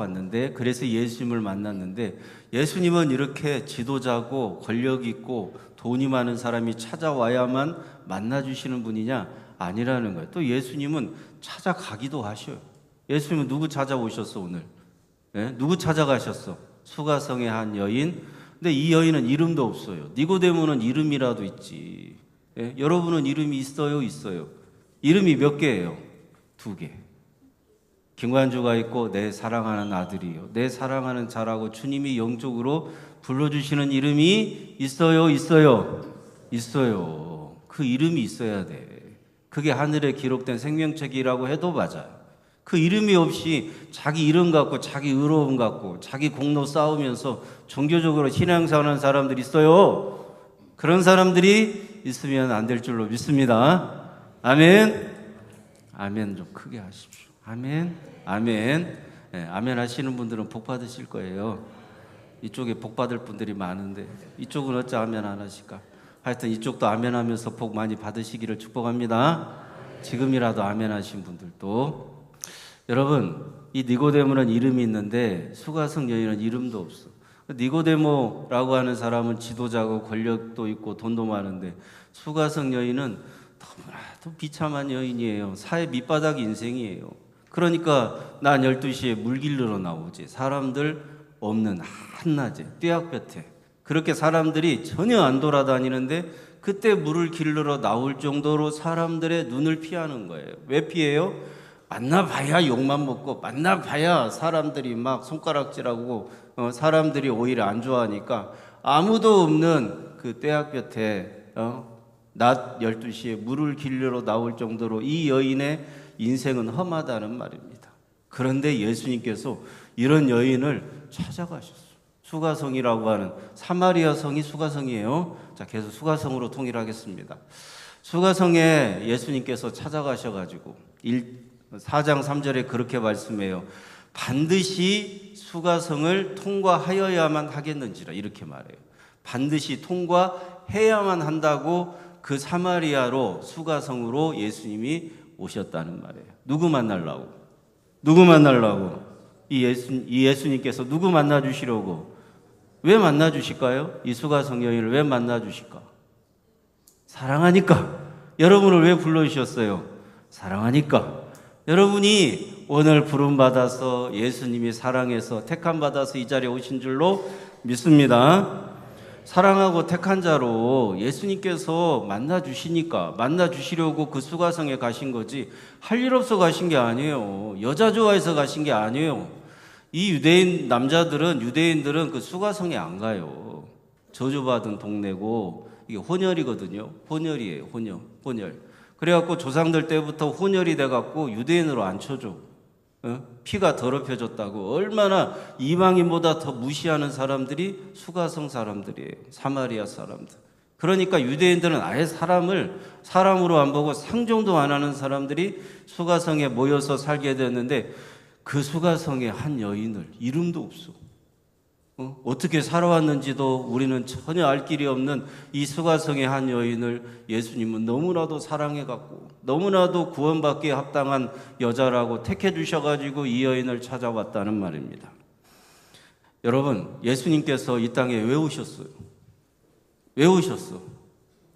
찾아왔는데, 그래서 예수님을 만났는데, 예수님은 이렇게 지도자고 권력 있고 돈이 많은 사람이 찾아와야만 만나주시는 분이냐? 아니라는 거예요. 또 예수님은 찾아가기도 하셔요. 예수님은 누구 찾아오셨어 오늘? 예? 누구 찾아가셨어? 수가성의 한 여인. 근데 이 여인은 이름도 없어요. 니고데모는 이름이라도 있지. 예? 여러분은 이름이 있어요? 있어요? 이름이 몇 개예요? 2개. 김관주가 있고 내 사랑하는 아들이요, 내 사랑하는 자라고 주님이 영적으로 불러주시는 이름이 있어요? 있어요? 있어요. 그 이름이 있어야 돼. 그게 하늘에 기록된 생명책이라고 해도 맞아요. 그 이름이 없이 자기 이름 갖고 자기 의로움 갖고 자기 공로 쌓으면서 종교적으로 신앙생활하는 사람들이 있어요. 그런 사람들이 있으면 안 될 줄로 믿습니다. 아멘. 아멘 좀 크게 하십시오. 아멘. 아멘. 네, 아멘 하시는 분들은 복 받으실 거예요. 이쪽에 복 받을 분들이 많은데 이쪽은 어찌 아멘 안 하실까? 하여튼 이쪽도 아멘 하면서 복 많이 받으시기를 축복합니다. 지금이라도 아멘 하신 분들도. 여러분, 이 니고데모는 이름이 있는데 수가성 여인은 이름도 없어. 니고데모라고 하는 사람은 지도자고 권력도 있고 돈도 많은데, 수가성 여인은 너무나도 비참한 여인이에요. 사회 밑바닥 인생이에요. 그러니까 난 12시에 물 길르러 나오지. 사람들 없는 한낮에 뙤약볕에 그렇게 사람들이 전혀 안 돌아다니는데 그때 물을 길르러 나올 정도로 사람들의 눈을 피하는 거예요. 왜 피해요? 만나봐야 욕만 먹고 만나봐야 사람들이 막 손가락질하고 사람들이 오히려 안 좋아하니까 아무도 없는 그 뙤약볕에 낮 12시에 물을 길르러 나올 정도로 이 여인의 인생은 험하다는 말입니다. 그런데 예수님께서 이런 여인을 찾아가셨어요. 수가성이라고 하는 사마리아 성이 수가성이에요. 자, 계속 수가성으로 통일하겠습니다. 수가성에 예수님께서 찾아가셔가지고 4장 3절에 그렇게 말씀해요. 반드시 수가성을 통과하여야만 하겠는지라 이렇게 말해요. 반드시 통과해야만 한다고 그 사마리아로 수가성으로 예수님이 오셨다는 말이에요. 누구 만나려고? 누구 만나려고? 이 예수님께서 누구 만나 주시려고? 왜 만나 주실까요? 이 수가성 여인을 왜 만나 주실까? 사랑하니까. 여러분을 왜 불러주셨어요? 사랑하니까. 여러분이 오늘 부름받아서 예수님이 사랑해서 택함받아서 이 자리에 오신 줄로 믿습니다. 사랑하고 택한 자로 예수님께서 만나주시니까 만나주시려고 그 수가성에 가신 거지 할 일 없어 가신 게 아니에요. 여자 좋아해서 가신 게 아니에요. 이 유대인들은 그 수가성에 안 가요. 저주받은 동네고 이게 혼혈이거든요. 혼혈이에요. 혼혈. 그래갖고 조상들 때부터 혼혈이 돼갖고 유대인으로 안 쳐줘. 피가 더럽혀졌다고. 얼마나 이방인보다 더 무시하는 사람들이 수가성 사람들이에요. 사마리아 사람들. 그러니까 유대인들은 아예 사람으로 안 보고 상종도 안 하는 사람들이 수가성에 모여서 살게 되었는데, 그 수가성의 한 여인을 이름도 없어. 어떻게 살아왔는지도 우리는 전혀 알 길이 없는 이 수가성의 한 여인을 예수님은 너무나도 사랑해갖고 너무나도 구원받기에 합당한 여자라고 택해 주셔가지고 이 여인을 찾아왔다는 말입니다. 여러분, 예수님께서 이 땅에 왜 오셨어요? 왜 오셨어?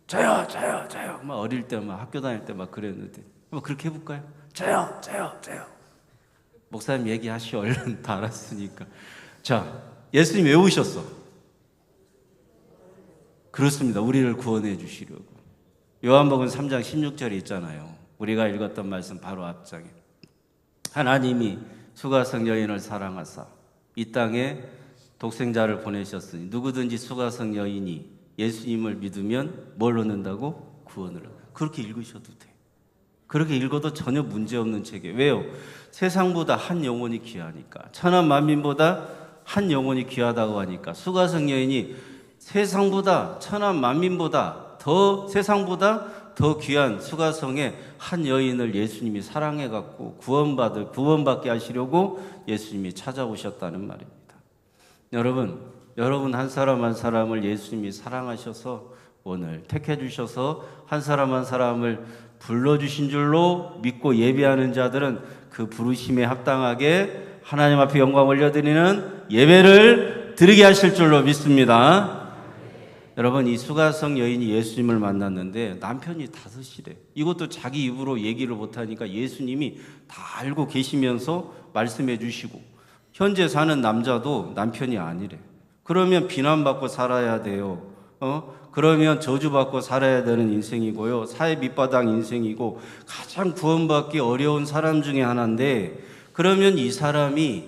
저요. 막 어릴 때 막 학교 다닐 때 막 그랬는데 한번 그렇게 해볼까요? 저요. 목사님 얘기하시오. 얼른 다 알았으니까. 자, 예수님 왜 오셨어? 그렇습니다. 우리를 구원해 주시려고. 요한복음 3장 16절에 있잖아요. 우리가 읽었던 말씀 바로 앞장에. 하나님이 수가성 여인을 사랑하사 이 땅에 독생자를 보내셨으니 누구든지 수가성 여인이 예수님을 믿으면 뭘 얻는다고? 구원을 얻는다. 그렇게 읽으셔도 돼. 그렇게 읽어도 전혀 문제없는 책이에요. 왜요? 세상보다 한 영혼이 귀하니까. 천한 만민보다 한 영혼이 귀하다고 하니까 수가성 여인이 세상보다 천한 만민보다 세상보다 더 귀한 수가성의 한 여인을 예수님이 사랑해갖고 구원받게 하시려고 예수님이 찾아오셨다는 말입니다. 여러분 한 사람 한 사람을 예수님이 사랑하셔서 오늘 택해 주셔서 한 사람 한 사람을 불러주신 줄로 믿고 예배하는 자들은 그 부르심에 합당하게 하나님 앞에 영광 올려드리는 예배를 드리게 하실 줄로 믿습니다. 여러분, 이 수가성 여인이 예수님을 만났는데 남편이 5이래. 이것도 자기 입으로 얘기를 못하니까 예수님이 다 알고 계시면서 말씀해 주시고, 현재 사는 남자도 남편이 아니래. 그러면 비난받고 살아야 돼요. 그러면 저주받고 살아야 되는 인생이고요. 사회 밑바닥 인생이고 가장 구원받기 어려운 사람 중에 하나인데, 그러면 이 사람이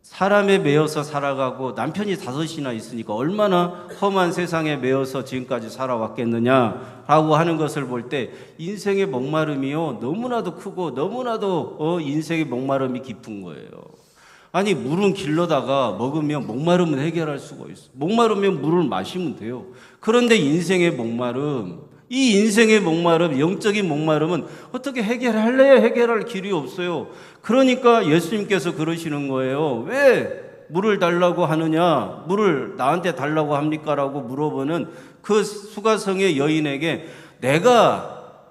사람에 매여서 살아가고 남편이 5이나 있으니까 얼마나 험한 세상에 매여서 지금까지 살아왔겠느냐라고 하는 것을 볼 때 인생의 목마름이요 너무나도 크고 너무나도 인생의 목마름이 깊은 거예요. 아니, 물은 길러다가 먹으면 목마름은 해결할 수가 있어. 목마르면 물을 마시면 돼요. 그런데 인생의 목마름, 이 인생의 목마름, 영적인 목마름은 어떻게 해결할래야 해결할 길이 없어요. 그러니까 예수님께서 그러시는 거예요. 왜 물을 달라고 하느냐, 물을 나한테 달라고 합니까? 라고 물어보는 그 수가성의 여인에게 내가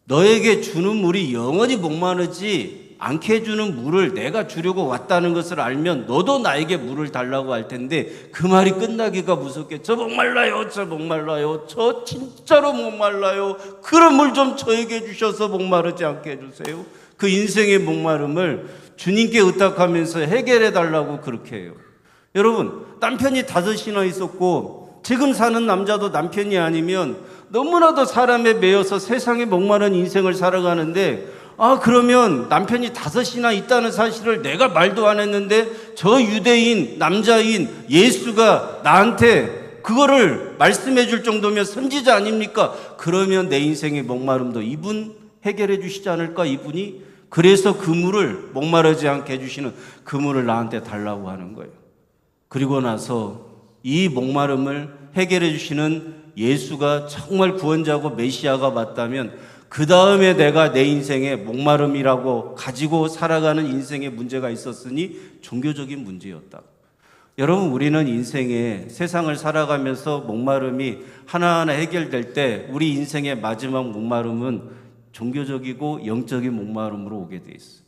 너에게 주는 물이 영원히 목마르지 않게 해주는 물을 내가 주려고 왔다는 것을 알면 너도 나에게 물을 달라고 할 텐데, 그 말이 끝나기가 무섭게 저 목말라요, 저 목말라요, 저 진짜로 목말라요, 그런 물 좀 저에게 주셔서 목마르지 않게 해주세요. 그 인생의 목마름을 주님께 의탁하면서 해결해 달라고 그렇게 해요. 여러분, 남편이 5이나 있었고 지금 사는 남자도 남편이 아니면 너무나도 사람에 매여서 세상에 목마른 인생을 살아가는데, 그러면 남편이 5이나 있다는 사실을 내가 말도 안 했는데 저 유대인 남자인 예수가 나한테 그거를 말씀해 줄 정도면 선지자 아닙니까? 그러면 내 인생의 목마름도 이분 해결해 주시지 않을까? 이분이 그래서 그 물을 목마르지 않게 해주시는 그 물을 나한테 달라고 하는 거예요. 그리고 나서 이 목마름을 해결해 주시는 예수가 정말 구원자고 메시아가 맞다면 그 다음에 내가 내 인생에 목마름이라고 가지고 살아가는 인생의 문제가 있었으니 종교적인 문제였다. 여러분, 우리는 인생에 세상을 살아가면서 목마름이 하나하나 해결될 때 우리 인생의 마지막 목마름은 종교적이고 영적인 목마름으로 오게 돼 있어요.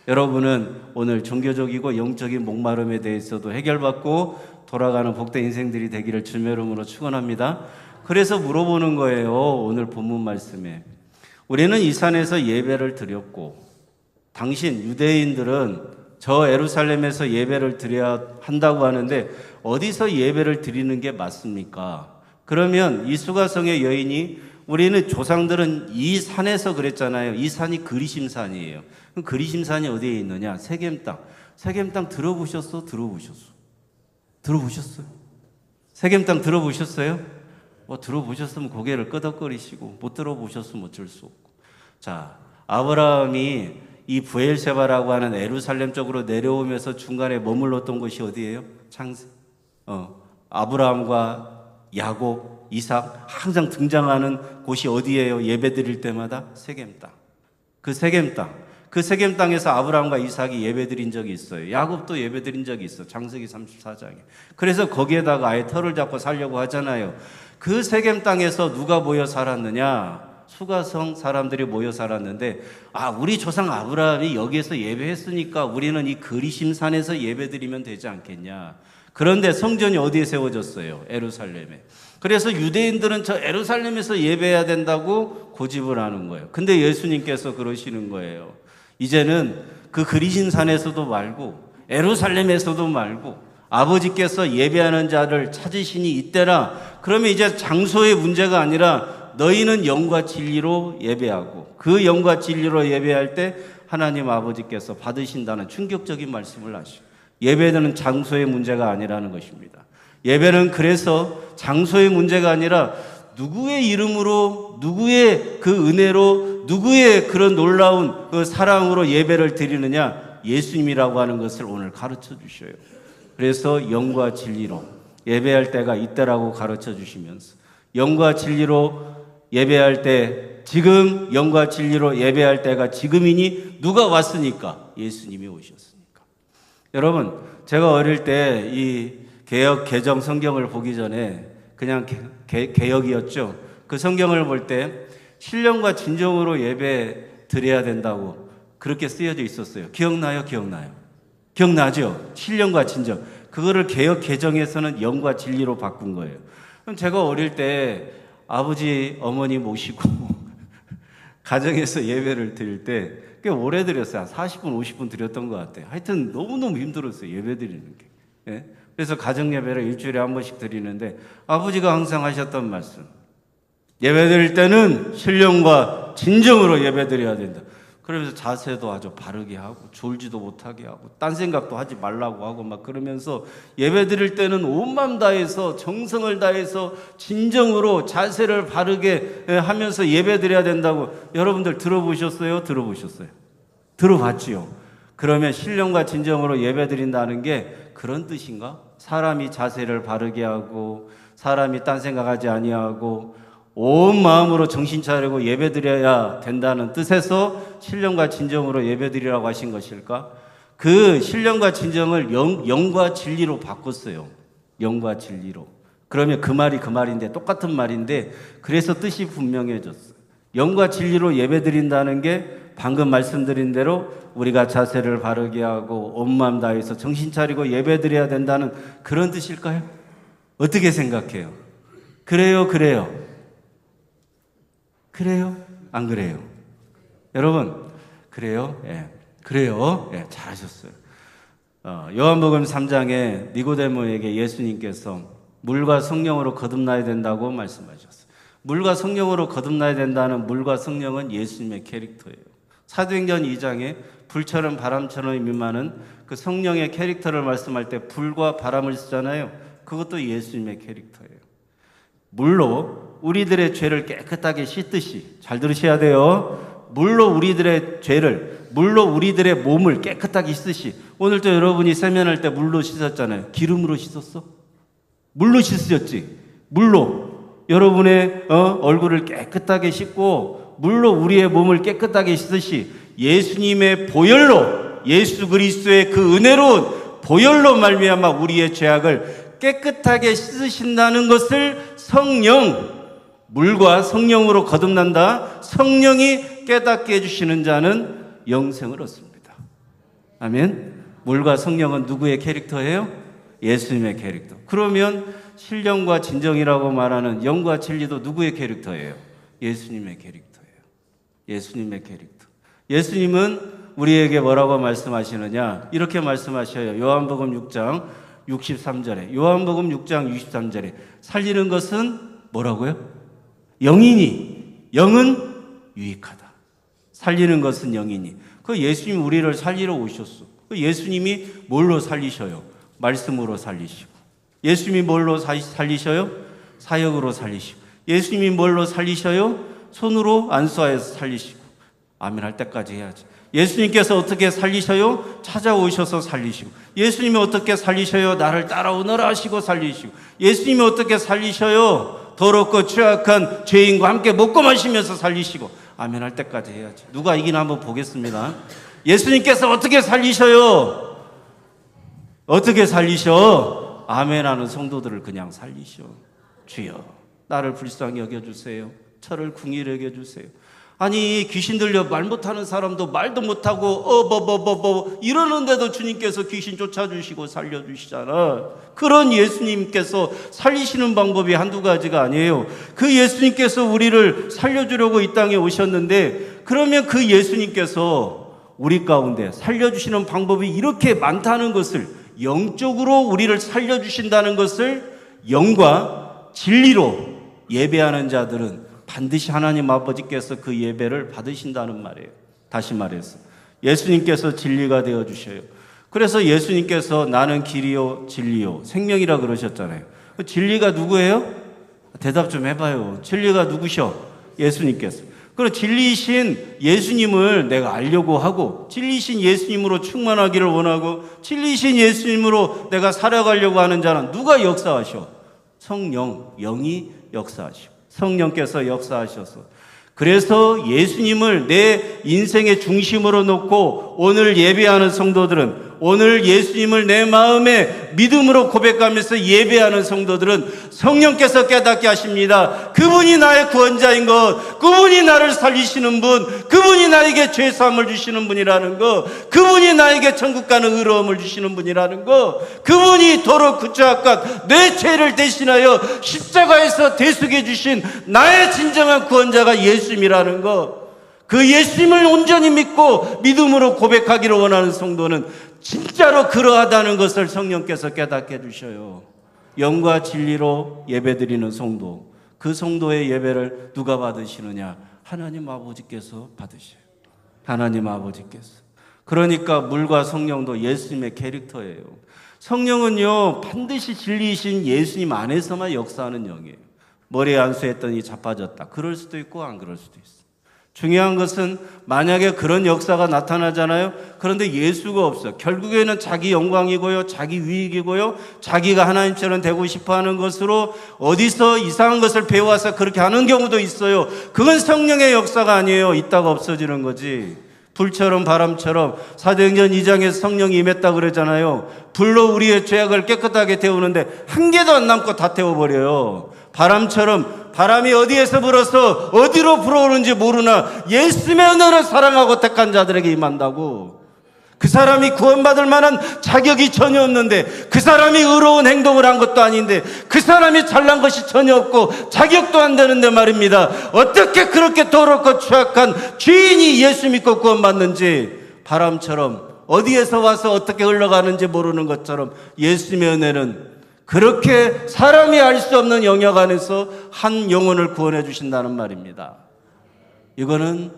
여러분은 오늘 종교적이고 영적인 목마름에 대해서도 해결받고 돌아가는 복된 인생들이 되기를 주님의 이름으로 축원합니다. 그래서 물어보는 거예요. 오늘 본문 말씀에 우리는 이 산에서 예배를 드렸고 당신 유대인들은 저 예루살렘에서 예배를 드려야 한다고 하는데 어디서 예배를 드리는 게 맞습니까? 그러면 이 수가성의 여인이 우리는 조상들은 이 산에서 그랬잖아요. 이 산이 그리심산이에요. 그럼 그리심산이 어디에 있느냐? 세겜 땅. 세겜 땅 들어보셨어? 들어보셨어요? 세겜 땅 들어보셨어요? 들어보셨으면 고개를 끄덕거리시고 못 들어보셨으면 어쩔 수 없고. 자, 아브라함이 이 브엘세바라고 하는 예루살렘 쪽으로 내려오면서 중간에 머물렀던 곳이 어디예요? 창세. 아브라함과 야곱, 이삭 항상 등장하는 곳이 어디예요? 예배 드릴 때마다 세겜 땅. 그 세겜 땅. 그 세겜 땅에서 아브라함과 이삭이 예배 드린 적이 있어요. 야곱도 예배 드린 적이 있어. 창세기 34장에. 그래서 거기에다가 아예 털을 잡고 살려고 하잖아요. 그 세겜 땅에서 누가 모여 살았느냐? 수가성 사람들이 모여 살았는데, 우리 조상 아브라함이 여기에서 예배했으니까 우리는 이 그리심산에서 예배드리면 되지 않겠냐. 그런데 성전이 어디에 세워졌어요? 예루살렘에. 그래서 유대인들은 저 예루살렘에서 예배해야 된다고 고집을 하는 거예요. 근데 예수님께서 그러시는 거예요. 이제는 그 그리심산에서도 말고 예루살렘에서도 말고 아버지께서 예배하는 자를 찾으시니 이때라. 그러면 이제 장소의 문제가 아니라 너희는 영과 진리로 예배하고 그 영과 진리로 예배할 때 하나님 아버지께서 받으신다는 충격적인 말씀을 하시고, 예배는 장소의 문제가 아니라는 것입니다. 예배는 그래서 장소의 문제가 아니라 누구의 이름으로, 누구의 그 은혜로, 누구의 그런 놀라운 그 사랑으로 예배를 드리느냐, 예수님이라고 하는 것을 오늘 가르쳐 주셔요. 그래서 영과 진리로 예배할 때가 이때라고 가르쳐 주시면서, 영과 진리로 예배할 때, 지금 영과 진리로 예배할 때가 지금이니 누가 왔으니까? 예수님이 오셨으니까. 여러분, 제가 어릴 때 이 개역 개정 성경을 보기 전에 그냥 개역이었죠. 그 성경을 볼 때 신령과 진정으로 예배 드려야 된다고 그렇게 쓰여져 있었어요. 기억나요? 기억나죠? 신령과 진정. 그거를 개역 개정에서는 영과 진리로 바꾼 거예요. 그럼 제가 어릴 때 아버지, 어머니 모시고 가정에서 예배를 드릴 때 꽤 오래 드렸어요. 한 40분, 50분 드렸던 것 같아요. 하여튼 너무너무 힘들었어요. 예배 드리는 게. 예? 그래서 가정 예배를 일주일에 한 번씩 드리는데 아버지가 항상 하셨던 말씀. 예배 드릴 때는 신령과 진정으로 예배 드려야 된다. 그러면서 자세도 아주 바르게 하고 졸지도 못하게 하고 딴 생각도 하지 말라고 하고 막 그러면서 예배 드릴 때는 온 마음 다해서 정성을 다해서 진정으로 자세를 바르게 하면서 예배 드려야 된다고 여러분들 들어보셨어요? 들어보셨어요? 들어봤지요? 그러면 신령과 진정으로 예배 드린다는 게 그런 뜻인가? 사람이 자세를 바르게 하고 사람이 딴 생각하지 아니하고 온 마음으로 정신 차리고 예배드려야 된다는 뜻에서 신령과 진정으로 예배드리라고 하신 것일까? 그 신령과 진정을 영과 진리로 바꿨어요. 영과 진리로. 그러면 그 말이 그 말인데 똑같은 말인데 그래서 뜻이 분명해졌어요. 영과 진리로 예배드린다는 게 방금 말씀드린 대로 우리가 자세를 바르게 하고 온 마음 다해서 정신 차리고 예배드려야 된다는 그런 뜻일까요? 어떻게 생각해요? 그래요? 그래요? 안 그래요? 여러분, 그래요? 예. 그래요? 예, 잘하셨어요. 요한복음 3장에 니고데모에게 예수님께서 물과 성령으로 거듭나야 된다고 말씀하셨어요. 물과 성령으로 거듭나야 된다는 물과 성령은 예수님의 캐릭터예요. 사도행전 2장에 불처럼 바람처럼 임하는 그 성령의 캐릭터를 말씀할 때 불과 바람을 쓰잖아요. 그것도 예수님의 캐릭터예요. 물로 우리들의 죄를 깨끗하게 씻듯이, 잘 들으셔야 돼요. 물로 우리들의 죄를, 물로 우리들의 몸을 깨끗하게 씻듯이. 오늘도 여러분이 세면할 때 물로 씻었잖아요. 기름으로 씻었어? 물로 씻으셨지? 물로 여러분의 얼굴을 깨끗하게 씻고 물로 우리의 몸을 깨끗하게 씻듯이 예수님의 보혈로, 예수 그리스도의 그 은혜로운 보혈로 말미암아 우리의 죄악을 깨끗하게 씻으신다는 것을 성령, 물과 성령으로 거듭난다. 성령이 깨닫게 해주시는 자는 영생을 얻습니다. 아멘. 물과 성령은 누구의 캐릭터예요? 예수님의 캐릭터. 그러면 신령과 진정이라고 말하는 영과 진리도 누구의 캐릭터예요? 예수님의 캐릭터예요. 예수님의 캐릭터. 예수님은 우리에게 뭐라고 말씀하시느냐? 이렇게 말씀하셔요. 요한복음 6장 63절에. 요한복음 6장 63절에. 살리는 것은 뭐라고요? 영이니 영은 유익하다. 살리는 것은 영이니. 그 예수님이 우리를 살리러 오셨어. 그 예수님이 뭘로 살리셔요? 말씀으로 살리시고. 예수님이 뭘로 살리셔요? 사역으로 살리시고. 예수님이 뭘로 살리셔요? 손으로 안수하여서 살리시고. 아멘 할 때까지 해야지. 예수님께서 어떻게 살리셔요? 찾아오셔서 살리시고. 예수님이 어떻게 살리셔요? 나를 따라오너라 하시고 살리시고. 예수님이 어떻게 살리셔요? 더럽고 취약한 죄인과 함께 먹고 마시면서 살리시고. 아멘 할 때까지 해야지. 누가 이기나 한번 보겠습니다. 예수님께서 어떻게 살리셔요? 어떻게 살리셔? 아멘 하는 성도들을 그냥 살리셔. 주여 나를 불쌍히 여겨주세요. 저를 궁일히 여겨주세요. 아니 귀신 들려 말 못하는 사람도 말도 못하고 이러는데도 주님께서 귀신 쫓아주시고 살려주시잖아. 그런 예수님께서 살리시는 방법이 한두 가지가 아니에요. 그 예수님께서 우리를 살려주려고 이 땅에 오셨는데 그러면 그 예수님께서 우리 가운데 살려주시는 방법이 이렇게 많다는 것을, 영적으로 우리를 살려주신다는 것을 영과 진리로 예배하는 자들은 반드시 하나님 아버지께서 그 예배를 받으신다는 말이에요. 다시 말해서 예수님께서 진리가 되어주셔요. 그래서 예수님께서 나는 길이요 진리요 생명이라 그러셨잖아요. 그 진리가 누구예요? 대답 좀 해봐요. 진리가 누구셔? 예수님께서. 그럼 진리이신 예수님을 내가 알려고 하고 진리이신 예수님으로 충만하기를 원하고 진리이신 예수님으로 내가 살아가려고 하는 자는 누가 역사하셔? 성령, 영이 역사하시고 성령께서 역사하셔서. 그래서 예수님을 내 인생의 중심으로 놓고 오늘 예배하는 성도들은 오늘 예수님을 내 마음에 믿음으로 고백하면서 예배하는 성도들은 성령께서 깨닫게 하십니다. 그분이 나의 구원자인 것, 그분이 나를 살리시는 분, 그분이 나에게 죄사함을 주시는 분이라는 것, 그분이 나에게 천국 가는 의로움을 주시는 분이라는 것, 그분이 도로 구차악한 내 죄를 대신하여 십자가에서 대속해 주신 나의 진정한 구원자가 예수님이라는 것, 그 예수님을 온전히 믿고 믿음으로 고백하기를 원하는 성도는 진짜로 그러하다는 것을 성령께서 깨닫게 해주셔요. 영과 진리로 예배드리는 성도, 그 성도의 예배를 누가 받으시느냐? 하나님 아버지께서 받으셔요. 하나님 아버지께서. 그러니까 물과 성령도 예수님의 캐릭터예요. 성령은요, 반드시 진리이신 예수님 안에서만 역사하는 영이에요. 머리에 안수했더니 자빠졌다. 그럴 수도 있고 안 그럴 수도 있어요. 중요한 것은 만약에 그런 역사가 나타나잖아요. 그런데 예수가 없어. 결국에는 자기 영광이고요, 자기 위익이고요, 자기가 하나님처럼 되고 싶어하는 것으로 어디서 이상한 것을 배워와서 그렇게 하는 경우도 있어요. 그건 성령의 역사가 아니에요. 있다가 없어지는 거지. 불처럼 바람처럼 사도행전 2장에서 성령이 임했다 그러잖아요. 불로 우리의 죄악을 깨끗하게 태우는데 한 개도 안 남고 다 태워버려요. 바람처럼 바람이 어디에서 불어서 어디로 불어오는지 모르나 예수님의 은혜를 사랑하고 택한 자들에게 임한다고. 그 사람이 구원받을 만한 자격이 전혀 없는데, 그 사람이 의로운 행동을 한 것도 아닌데, 그 사람이 잘난 것이 전혀 없고 자격도 안 되는데 말입니다. 어떻게 그렇게 더럽고 추악한 죄인이 예수 믿고 구원받는지, 바람처럼 어디에서 와서 어떻게 흘러가는지 모르는 것처럼 예수님의 은혜는 그렇게 사람이 알 수 없는 영역 안에서 한 영혼을 구원해 주신다는 말입니다. 이거는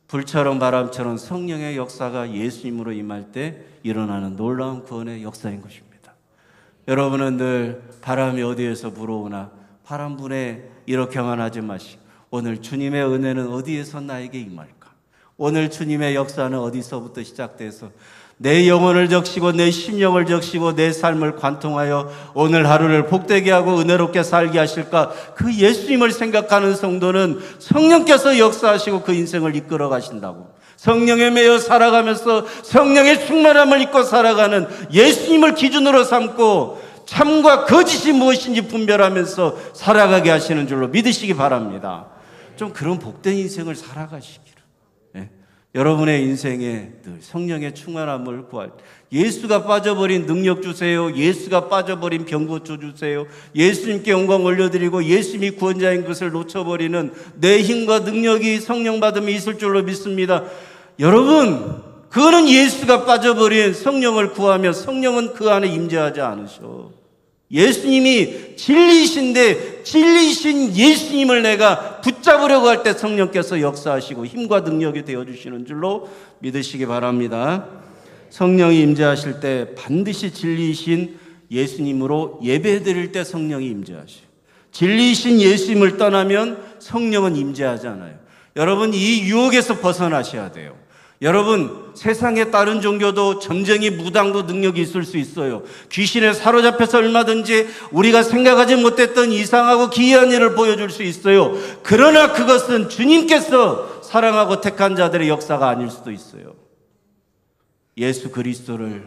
불처럼 바람처럼 성령의 역사가 예수님으로 임할 때 일어나는 놀라운 구원의 역사인 것입니다. 여러분은 늘 바람이 어디에서 불어오나 바람 분에 이렇게만 하지 마시고, 오늘 주님의 은혜는 어디에서 나에게 임할까? 오늘 주님의 역사는 어디서부터 시작돼서 내 영혼을 적시고 내 심령을 적시고 내 삶을 관통하여 오늘 하루를 복되게 하고 은혜롭게 살게 하실까? 그 예수님을 생각하는 성도는 성령께서 역사하시고 그 인생을 이끌어 가신다고. 성령에 매여 살아가면서 성령의 충만함을 입고 살아가는 예수님을 기준으로 삼고 참과 거짓이 무엇인지 분별하면서 살아가게 하시는 줄로 믿으시기 바랍니다. 좀 그런 복된 인생을 살아가시기를. 여러분의 인생에 늘 성령의 충만함을 구할 때 예수가 빠져버린 능력 주세요. 예수가 빠져버린 병 고쳐 주세요. 예수님께 영광 올려드리고 예수님이 구원자인 것을 놓쳐버리는 내 힘과 능력이 성령 받음이 있을 줄로 믿습니다. 여러분, 그거는 예수가 빠져버린 성령을 구하며 성령은 그 안에 임재하지 않으셔. 예수님이 진리이신데 진리이신 예수님을 내가 붙잡으려고 할 때 성령께서 역사하시고 힘과 능력이 되어주시는 줄로 믿으시기 바랍니다. 성령이 임재하실 때 반드시 진리이신 예수님으로 예배드릴 때 성령이 임재하셔요. 진리이신 예수님을 떠나면 성령은 임재하지 않아요. 여러분, 이 유혹에서 벗어나셔야 돼요. 여러분, 세상의 다른 종교도 전쟁이 무당도 능력이 있을 수 있어요. 귀신에 사로잡혀서 얼마든지 우리가 생각하지 못했던 이상하고 기이한 일을 보여줄 수 있어요. 그러나 그것은 주님께서 사랑하고 택한 자들의 역사가 아닐 수도 있어요. 예수 그리스도를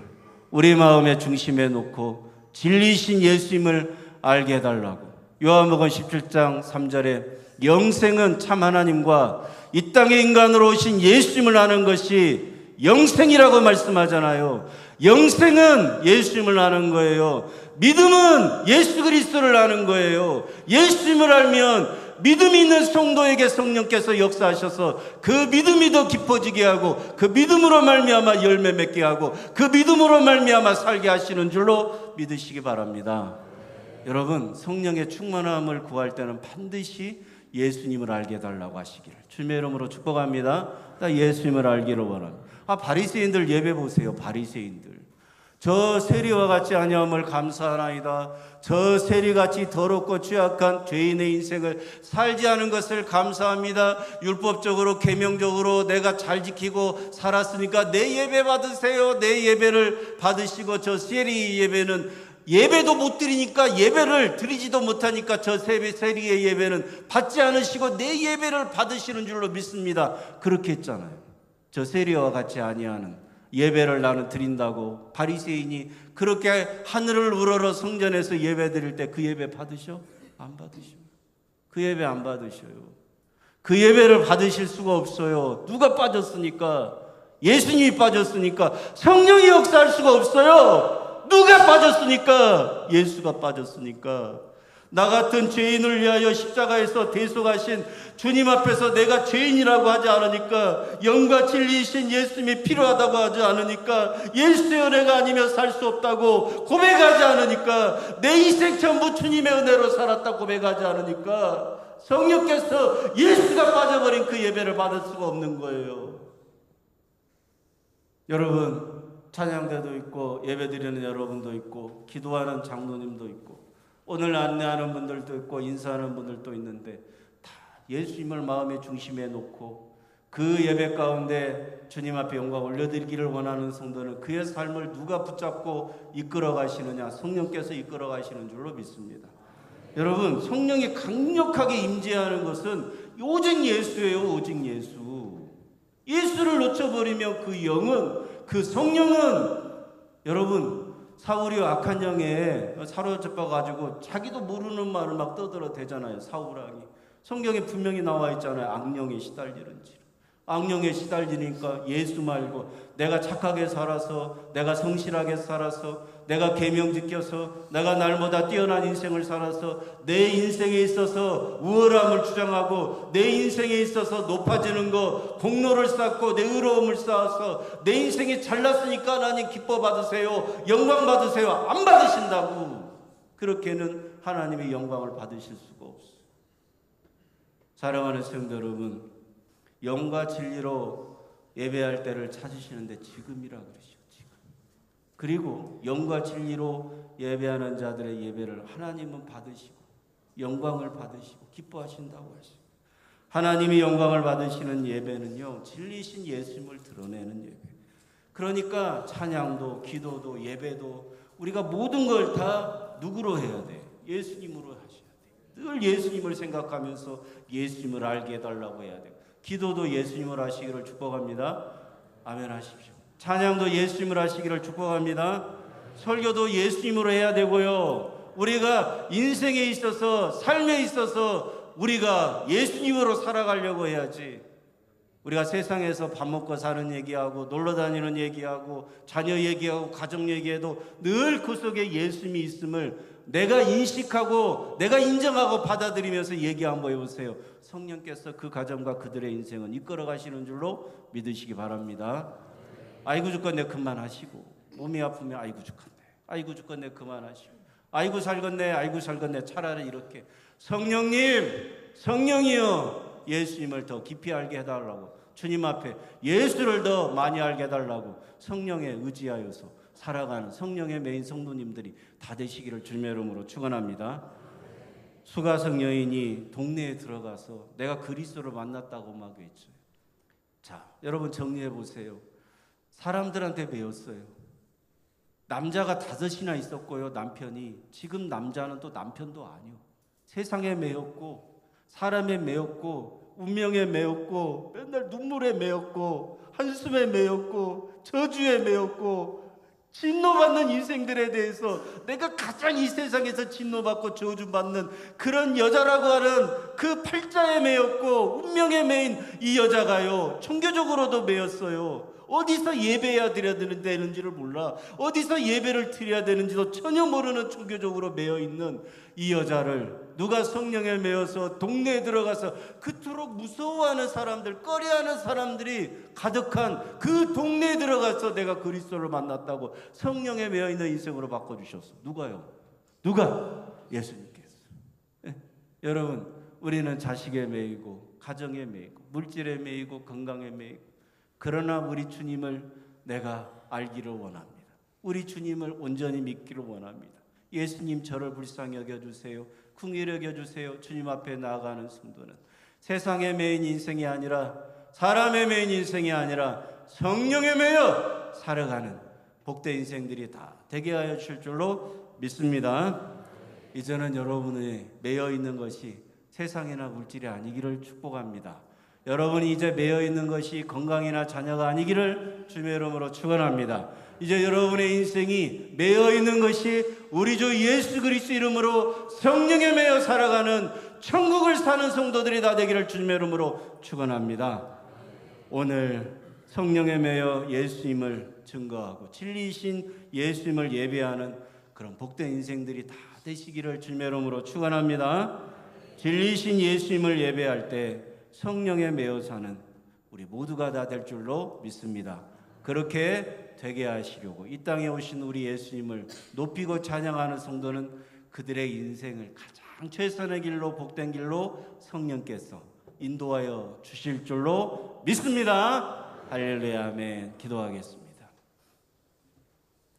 우리 마음의 중심에 놓고 진리이신 예수님을 알게 해달라고. 요한복음 17장 3절에 영생은 참 하나님과 이 땅에 인간으로 오신 예수님을 아는 것이 영생이라고 말씀하잖아요. 영생은 예수님을 아는 거예요. 믿음은 예수 그리스도를 아는 거예요. 예수님을 알면 믿음이 있는 성도에게 성령께서 역사하셔서 그 믿음이 더 깊어지게 하고 그 믿음으로 말미암아 열매 맺게 하고 그 믿음으로 말미암아 살게 하시는 줄로 믿으시기 바랍니다. 여러분, 성령의 충만함을 구할 때는 반드시 예수님을 알게 해달라고 하시기를 주님의 이름으로 축복합니다. 나 예수님을 알기를 원합니다. 바리새인들 예배 보세요. 바리새인들, 저 세리와 같이 아니함을 감사하나이다. 저 세리같이 더럽고 취약한 죄인의 인생을 살지 않은 것을 감사합니다. 율법적으로 계명적으로 내가 잘 지키고 살았으니까 내 예배 받으세요. 내 예배를 받으시고, 저 세리 예배는 예배도 못 드리니까, 예배를 드리지도 못하니까 저 세리의 예배는 받지 않으시고 내 예배를 받으시는 줄로 믿습니다. 그렇게 했잖아요. 저 세리와 같이 아니하는 예배를 나는 드린다고 바리새인이 그렇게 하늘을 우러러 성전에서 예배 드릴 때 그 예배 받으셔? 안 받으셔. 그 예배 안 받으셔요. 그 예배를 받으실 수가 없어요. 누가 빠졌으니까? 예수님이 빠졌으니까. 성령이 역사할 수가 없어요. 누가 빠졌으니까? 예수가 빠졌으니까. 나 같은 죄인을 위하여 십자가에서 대속하신 주님 앞에서 내가 죄인이라고 하지 않으니까, 영과 진리이신 예수님이 필요하다고 하지 않으니까, 예수의 은혜가 아니면 살 수 없다고 고백하지 않으니까, 내 인생 전부 주님의 은혜로 살았다 고백하지 않으니까, 성령께서 예수가 빠져버린 그 예배를 받을 수가 없는 거예요. 여러분, 찬양대도 있고 예배드리는 여러분도 있고 기도하는 장로님도 있고 오늘 안내하는 분들도 있고 인사하는 분들도 있는데, 다 예수님을 마음의 중심에 놓고 그 예배 가운데 주님 앞에 영광 올려드리기를 원하는 성도는 그의 삶을 누가 붙잡고 이끌어 가시느냐? 성령께서 이끌어 가시는 줄로 믿습니다. 여러분, 성령이 강력하게 임재하는 것은 오직 예수예요. 오직 예수. 예수를 놓쳐버리면 그 영은, 그 성령은, 여러분, 사울이 악한 영에 사로잡혀가지고 자기도 모르는 말을 막 떠들어대잖아요. 사울왕이. 성경에 분명히 나와 있잖아요. 악령에 시달리는지. 악령에 시달리니까 예수 말고 내가 착하게 살아서, 내가 성실하게 살아서, 내가 계명 지켜서, 내가 날보다 뛰어난 인생을 살아서 내 인생에 있어서 우월함을 주장하고 내 인생에 있어서 높아지는 거, 공로를 쌓고 내 의로움을 쌓아서 내 인생이 잘났으니까 하나님 기뻐 받으세요, 영광 받으세요. 안 받으신다고. 그렇게는 하나님의 영광을 받으실 수가 없어요. 사랑하는 성도 여러분, 영과 진리로 예배할 때를 찾으시는데 지금이라 그러시오. 지금. 그리고 영과 진리로 예배하는 자들의 예배를 하나님은 받으시고 영광을 받으시고 기뻐하신다고 하시고, 하나님이 영광을 받으시는 예배는요, 진리신 예수님을 드러내는 예배. 그러니까 찬양도 기도도 예배도 우리가 모든 걸 다 누구로 해야 돼? 예수님으로 하셔야 돼. 늘 예수님을 생각하면서 예수님을 알게 해달라고 해야 돼요. 기도도 예수님을 하시기를 축복합니다. 아멘 하십시오. 찬양도 예수님을 하시기를 축복합니다. 설교도 예수님으로 해야 되고요. 우리가 인생에 있어서, 삶에 있어서 우리가 예수님으로 살아가려고 해야지. 우리가 세상에서 밥 먹고 사는 얘기하고 놀러 다니는 얘기하고 자녀 얘기하고 가정 얘기해도 늘 그 속에 예수님이 있음을 내가 인식하고 내가 인정하고 받아들이면서 얘기 한번 해보세요. 성령께서 그 가정과 그들의 인생은 이끌어 가시는 줄로 믿으시기 바랍니다. 아이고 죽겠네 그만하시고, 몸이 아프면 아이고 죽겠네, 아이고 죽겠네 그만하시고, 아이고 살겠네, 아이고 살겠네. 차라리 이렇게 성령님, 성령이여 예수님을 더 깊이 알게 해달라고, 주님 앞에 예수를 더 많이 알게 해달라고 성령에 의지하여서 살아가는 성령의 메인 성도님들이 다 되시기를 주님의 이름으로 축원합니다. 수가성 여인이 동네에 들어가서 내가 그리스도를 만났다고 막 외쳐요. 자, 여러분 정리해 보세요. 사람들한테 배웠어요. 남자가 5이나 있었고요, 남편이. 지금 남자는 또 남편도 아니요. 세상에 매였고, 사람에 매였고, 운명에 매였고, 맨날 눈물에 매였고, 한숨에 매였고, 저주에 매였고, 진노받는 인생들에 대해서 내가 가장 이 세상에서 진노받고 저주받는 그런 여자라고 하는 그 팔자에 매였고 운명에 매인 이 여자가요, 종교적으로도 매였어요. 어디서 예배해야 드려야 되는지를 몰라, 어디서 예배를 드려야 되는지도 전혀 모르는 종교적으로 매여있는 이 여자를 누가 성령에 매여서 동네에 들어가서 그토록 무서워하는 사람들, 꺼려하는 사람들이 가득한 그 동네에 들어가서 내가 그리스도를 만났다고 성령에 매여있는 인생으로 바꿔주셨어. 누가요? 누가? 예수님께서. 여러분, 우리는 자식에 매이고 가정에 매이고 물질에 매이고 건강에 매이고, 그러나 우리 주님을 내가 알기를 원합니다. 우리 주님을 온전히 믿기를 원합니다. 예수님 저를 불쌍히 여겨주세요, 긍휼히 여겨주세요. 주님 앞에 나아가는 성도는 세상에 매인 인생이 아니라, 사람의 매인 인생이 아니라 성령에 매여 살아가는 복된 인생들이 다 되게 하여 주실 줄로 믿습니다. 이제는 여러분의 매여 있는 것이 세상이나 물질이 아니기를 축복합니다. 여러분이 이제 매여 있는 것이 건강이나 자녀가 아니기를 주님의 이름으로 축원합니다. 이제 여러분의 인생이 매여 있는 것이 우리 주 예수 그리스도 이름으로 성령에 매여 살아가는 천국을 사는 성도들이 다 되기를 주님의 이름으로 축원합니다. 오늘 성령에 매여 예수님을 증거하고 진리이신 예수님을 예배하는 그런 복된 인생들이 다 되시기를 주님의 이름으로 축원합니다. 진리이신 예수님을 예배할 때 성령에 매여 사는 우리 모두가 다 될 줄로 믿습니다. 그렇게 되게 하시려고 이 땅에 오신 우리 예수님을 높이고 찬양하는 성도는 그들의 인생을 가장 최선의 길로 복된 길로 성령께서 인도하여 주실 줄로 믿습니다. 할렐루야 아멘. 기도하겠습니다.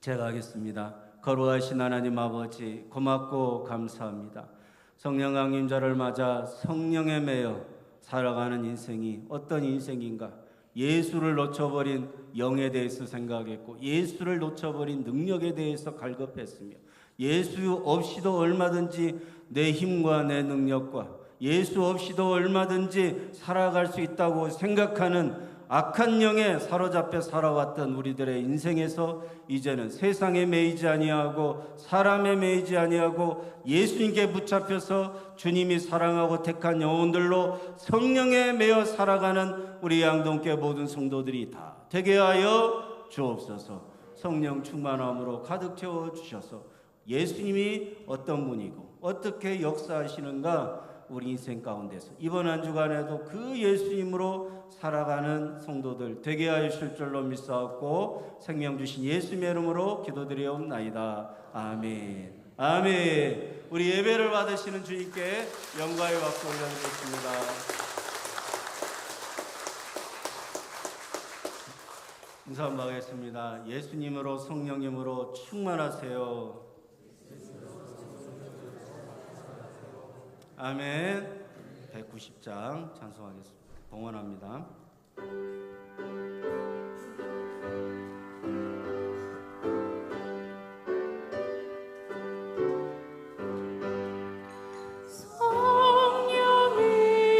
제가 하겠습니다. 거룩하신 하나님 아버지 고맙고 감사합니다. 성령 강림자를 맞아 성령에 매여 살아가는 인생이 어떤 인생인가? 예수를 놓쳐버린 영에 대해서 생각했고 예수를 놓쳐버린 능력에 대해서 갈급했으며 예수 없이도 얼마든지 내 힘과 내 능력과 예수 없이도 얼마든지 살아갈 수 있다고 생각하는 악한 영에 사로잡혀 살아왔던 우리들의 인생에서 이제는 세상에 매이지 아니하고 사람에 매이지 아니하고 예수님께 붙잡혀서 주님이 사랑하고 택한 영혼들로 성령에 매여 살아가는 우리 양동교 모든 성도들이 다 되게 하여 주옵소서. 성령 충만함으로 가득 채워 주셔서 예수님이 어떤 분이고 어떻게 역사하시는가 우리 인생 가운데서 이번 한 주간에도 그 예수님으로 살아가는 성도들 되게 하실 줄로 믿사옵고 생명 주신 예수님의 이름으로 기도드리옵나이다. 아멘. 아멘. 우리 예배를 받으시는 주님께 영광의 박수 올려드리겠습니다. 인사 한번 하겠습니다. 예수님으로 성령님으로 충만하세요. 아멘. 190장 찬송하겠습니다. 봉헌합니다.